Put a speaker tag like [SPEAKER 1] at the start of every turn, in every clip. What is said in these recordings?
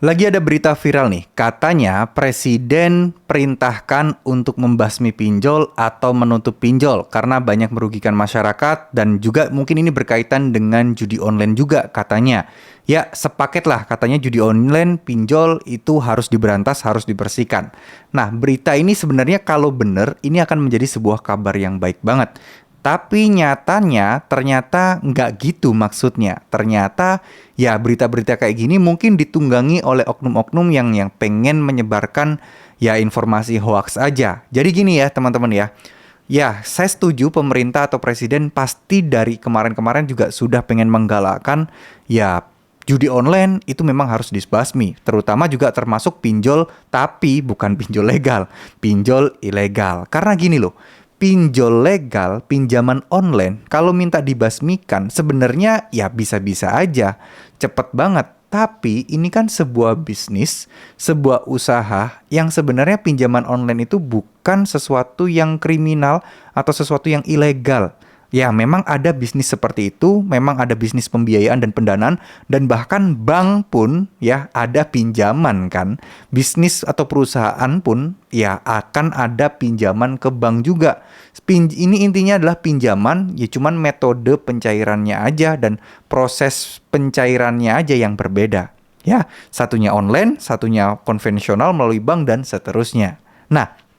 [SPEAKER 1] Lagi ada berita viral nih, katanya presiden perintahkan untuk membasmi pinjol atau menutup pinjol karena banyak merugikan masyarakat dan juga mungkin ini berkaitan dengan judi online juga katanya. Ya, sepaket lah katanya judi online, pinjol itu harus diberantas, harus dibersihkan. Nah, berita ini sebenarnya kalau benar ini akan menjadi sebuah kabar yang baik banget. Tapi nyatanya ternyata nggak gitu maksudnya. Ternyata ya berita-berita kayak gini mungkin ditunggangi oleh oknum-oknum yang pengen menyebarkan ya informasi hoax aja. Jadi gini ya teman-teman ya. Ya, saya setuju pemerintah atau presiden pasti dari kemarin-kemarin juga sudah pengen menggalakkan ya judi online itu memang harus disbasmi, terutama juga termasuk pinjol tapi bukan pinjol legal, pinjol ilegal. Karena gini loh, pinjol legal, pinjaman online, kalau minta dibasmikan sebenarnya ya bisa-bisa aja, cepet banget. Tapi ini kan sebuah bisnis, sebuah usaha yang sebenarnya pinjaman online itu bukan sesuatu yang kriminal atau sesuatu yang ilegal. Ya, memang ada bisnis seperti itu, memang ada bisnis pembiayaan dan pendanaan, dan bahkan bank pun ya ada pinjaman kan. Bisnis atau perusahaan pun ya akan ada pinjaman ke bank juga. Ini intinya adalah pinjaman, ya cuman metode pencairannya aja dan proses pencairannya aja yang berbeda. Ya, satunya online, satunya konvensional melalui bank dan seterusnya. Nah,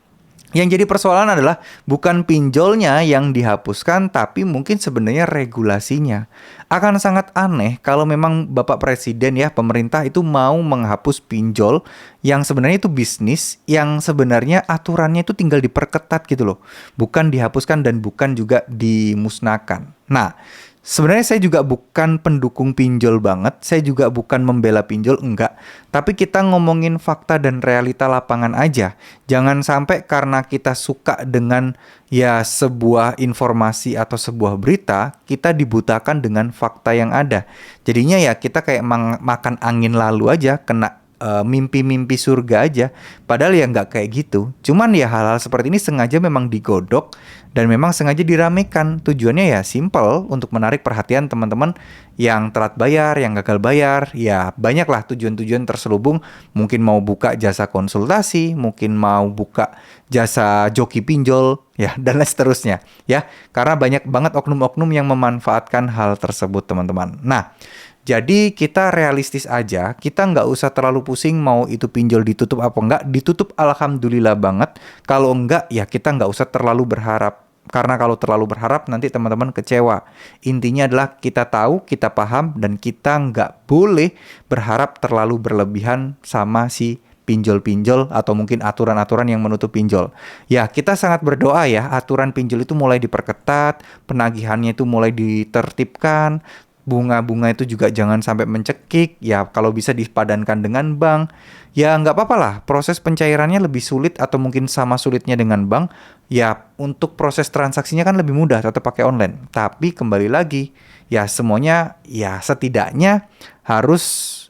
[SPEAKER 1] yang jadi persoalan adalah bukan pinjolnya yang dihapuskan, tapi mungkin sebenarnya regulasinya. Akan sangat aneh kalau memang Bapak Presiden ya, pemerintah itu mau menghapus pinjol yang sebenarnya itu bisnis, yang sebenarnya aturannya itu tinggal diperketat gitu loh. Bukan dihapuskan dan bukan juga dimusnahkan. Nah, sebenarnya saya juga bukan pendukung pinjol banget, saya juga bukan membela pinjol, enggak. Tapi kita ngomongin fakta dan realita lapangan aja. Jangan sampai karena kita suka dengan ya sebuah informasi atau sebuah berita, kita dibutakan dengan fakta yang ada. Jadinya ya kita kayak makan angin lalu aja, kena mimpi-mimpi surga aja. Padahal ya nggak kayak gitu. Cuman ya hal-hal seperti ini sengaja memang digodok dan memang sengaja diramekan. Tujuannya ya simple untuk menarik perhatian teman-teman yang telat bayar, yang gagal bayar. Ya banyaklah tujuan-tujuan terselubung. Mungkin mau buka jasa konsultasi, mungkin mau buka jasa joki pinjol, ya dan lain seterusnya. Ya, karena banyak banget oknum-oknum yang memanfaatkan hal tersebut teman-teman. Nah, jadi kita realistis aja, kita nggak usah terlalu pusing mau itu pinjol ditutup apa enggak. Ditutup alhamdulillah banget. Kalau enggak ya kita nggak usah terlalu berharap. Karena kalau terlalu berharap nanti teman-teman kecewa. Intinya adalah kita tahu, kita paham, dan kita nggak boleh berharap terlalu berlebihan sama si pinjol-pinjol atau mungkin aturan-aturan yang menutup pinjol. Ya, kita sangat berdoa ya, aturan pinjol itu mulai diperketat, penagihannya itu mulai ditertibkan, bunga-bunga itu juga jangan sampai mencekik. Ya, kalau bisa dipadankan dengan bank. Ya, nggak apa-apa lah. Proses pencairannya lebih sulit atau mungkin sama sulitnya dengan bank. Ya, untuk proses transaksinya kan lebih mudah, tetap pakai online. Tapi kembali lagi, ya semuanya ya setidaknya harus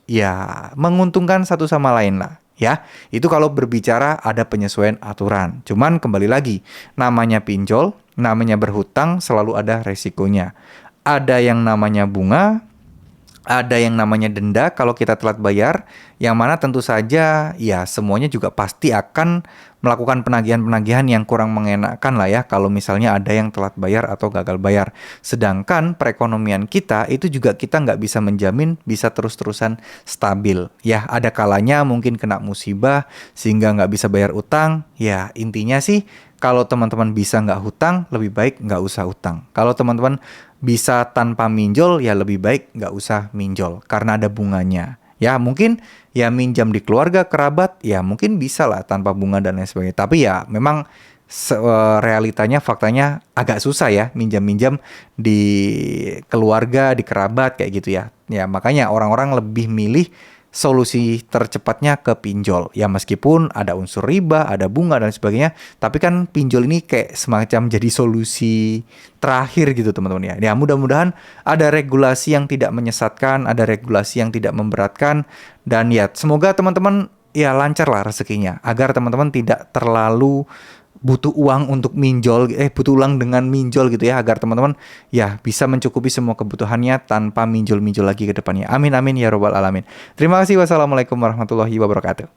[SPEAKER 1] ya menguntungkan satu sama lain lah. Ya, itu kalau berbicara ada penyesuaian aturan. Cuman kembali lagi, namanya pinjol, namanya berhutang selalu ada resikonya. Ada yang namanya bunga, ada yang namanya denda kalau kita telat bayar, yang mana tentu saja ya semuanya juga pasti akan melakukan penagihan-penagihan yang kurang mengenakan lah ya kalau misalnya ada yang telat bayar atau gagal bayar. Sedangkan perekonomian kita itu juga kita nggak bisa menjamin bisa terus-terusan stabil. Ya ada kalanya mungkin kena musibah sehingga nggak bisa bayar utang. Ya intinya sih kalau teman-teman bisa nggak hutang lebih baik nggak usah hutang. Kalau teman-teman bisa tanpa minjol ya lebih baik nggak usah minjol karena ada bunganya. Ya mungkin ya minjam di keluarga, kerabat ya mungkin bisa lah tanpa bunga dan lain sebagainya. Tapi ya memang realitanya faktanya agak susah ya minjam-minjam di keluarga, di kerabat kayak gitu ya. Ya makanya orang-orang lebih milih solusi tercepatnya ke pinjol. Ya meskipun ada unsur riba, ada bunga dan sebagainya, tapi kan pinjol ini kayak semacam jadi solusi terakhir gitu teman-teman ya. Ya mudah-mudahan ada regulasi yang tidak menyesatkan, ada regulasi yang tidak memberatkan, dan ya semoga teman-teman ya lancar lah rezekinya, agar teman-teman tidak terlalu butuh uang untuk butuh uang dengan minjol gitu ya, agar teman-teman ya bisa mencukupi semua kebutuhannya tanpa minjol-minjol lagi ke depannya. Amin amin ya robbal alamin. Terima kasih. Wassalamualaikum warahmatullahi wabarakatuh.